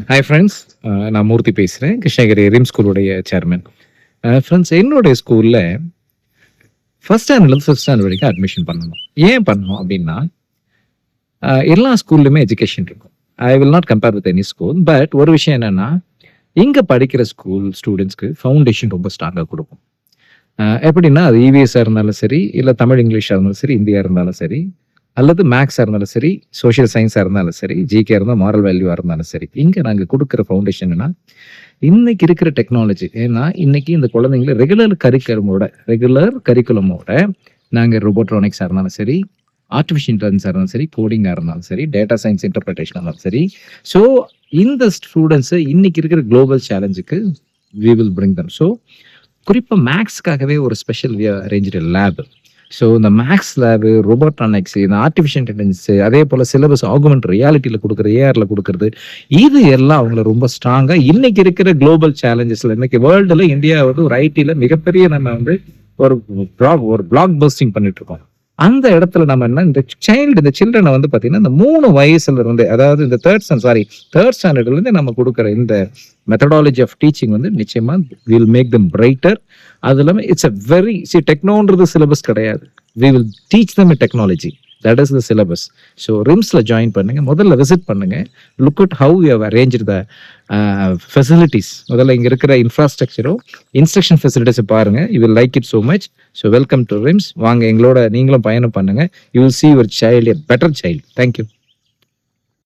Hi friends, நான் மூர்த்தி பேசுகிறேன், Krishnagiri rim ஸ்கூலுடைய chairman. Friends, என்னுடைய ஸ்கூலில் ஃபஸ்ட் ஸ்டாண்டர்ட்லேருந்து ஃபிஃப்த் ஸ்டாண்டர்ட் வரைக்கும் அட்மிஷன் பண்ணணும். ஏன் பண்ணணும் அப்படின்னா, எல்லா ஸ்கூல்லையுமே எஜுகேஷன் இருக்கும். I will not compare with any school. But ஒரு விஷயம் என்னென்னா, இங்கே படிக்கிற ஸ்கூல் ஸ்டூடெண்ட்ஸ்க்கு ஃபவுண்டேஷன் ரொம்ப ஸ்ட்ராங்காக கொடுக்கும். எப்படின்னா, அது இவிஎஸ்ஸாக இருந்தாலும் சரி, இல்லை தமிழ் இங்கிலீஷாக இருந்தாலும் சரி, இந்தியா இருந்தாலும் சரி, அல்லது மேக்ஸாக இருந்தாலும் சரி, சோஷியல் சயின்ஸாக இருந்தாலும் சரி, ஜிகே இருந்தால் மாரல் வேல்யூவாக இருந்தாலும் சரி, இங்கே நாங்கள் கொடுக்குற ஃபவுண்டேஷன்னா இன்னைக்கு இருக்கிற டெக்னாலஜி. ஏன்னா இன்னைக்கு இந்த குழந்தைங்களை ரெகுலர் கரிக்குலமோட நாங்கள் ரோபோட்ரானிக்ஸாக இருந்தாலும் சரி, ஆர்டிஃபிஷியல் இன்டெலிஜென்ஸாக இருந்தாலும் சரி, கோடிங்காக இருந்தாலும் சரி, டேட்டா சயின்ஸ் இன்டர்பிரேஷனாக இருந்தாலும் சரி. ஸோ இந்த ஸ்டூடெண்ட்ஸை இன்னைக்கு இருக்கிற குளோபல் சேலஞ்சுக்கு we will bring them. So குறிப்பாக மேக்ஸ்க்காகவே ஒரு ஸ்பெஷல் அரேஞ்ச் லேப். ஸோ இந்த மேக்ஸ் லேபு, ரோபோட்ரானிக்ஸ், இந்த ஆர்டிஃபிஷியல் இன்டெலிஜென்ஸ், அதே போல் சிலபஸ் ஆகுமெண்ட் ரியாலிட்டியில் கொடுக்குறது, ஏஆரில் கொடுக்குறது, இது எல்லாம் அவங்கள ரொம்ப ஸ்ட்ராங்காக இன்னைக்கு இருக்கிற குளோபல் சேலஞ்சஸில், இன்னைக்கு வேர்ல்டில் இந்தியா வந்து ஒரு ஐடியில் மிகப்பெரிய நம்ம வந்து ஒரு பிளாக் பஸ்டிங் பண்ணிட்டு இருக்கோம். அந்த இடத்துல நம்ம என்ன, இந்த சில்ட்ரனை வந்து பார்த்தீங்கன்னா இந்த 3 வயசுல இருந்து, அதாவது இந்த தேர்ட் ஸ்டாண்டர்ட்லேருந்து நம்ம கொடுக்குற இந்த மெத்தடாலஜி ஆஃப் டீச்சிங் வந்து நிச்சயமா வில் மேக் தம் பிரைட்டர். அது இல்லாமல் இட்ஸ் அ வெரி டெக்னோன்றது சிலபஸ் கிடையாது. We will teach them technology. That is the syllabus. So ரிம்ஸில் ஜாயின் பண்ணுங்க, முதல்ல விசிட் பண்ணுங்க, look at how you have arrange the facilities. முதல்ல இங்கே இருக்கிற இன்ஃப்ராஸ்ட்ரக்சரோ இன்ஸ்ட்ரக்ஷன் ஃபெசிலிட்டிஸை பாருங்க. You will like it so much. So welcome to RIMS. வாங்க, எங்களோட நீங்களும் பயணம் பண்ணுங்க. You will see your child a better child. Thank you.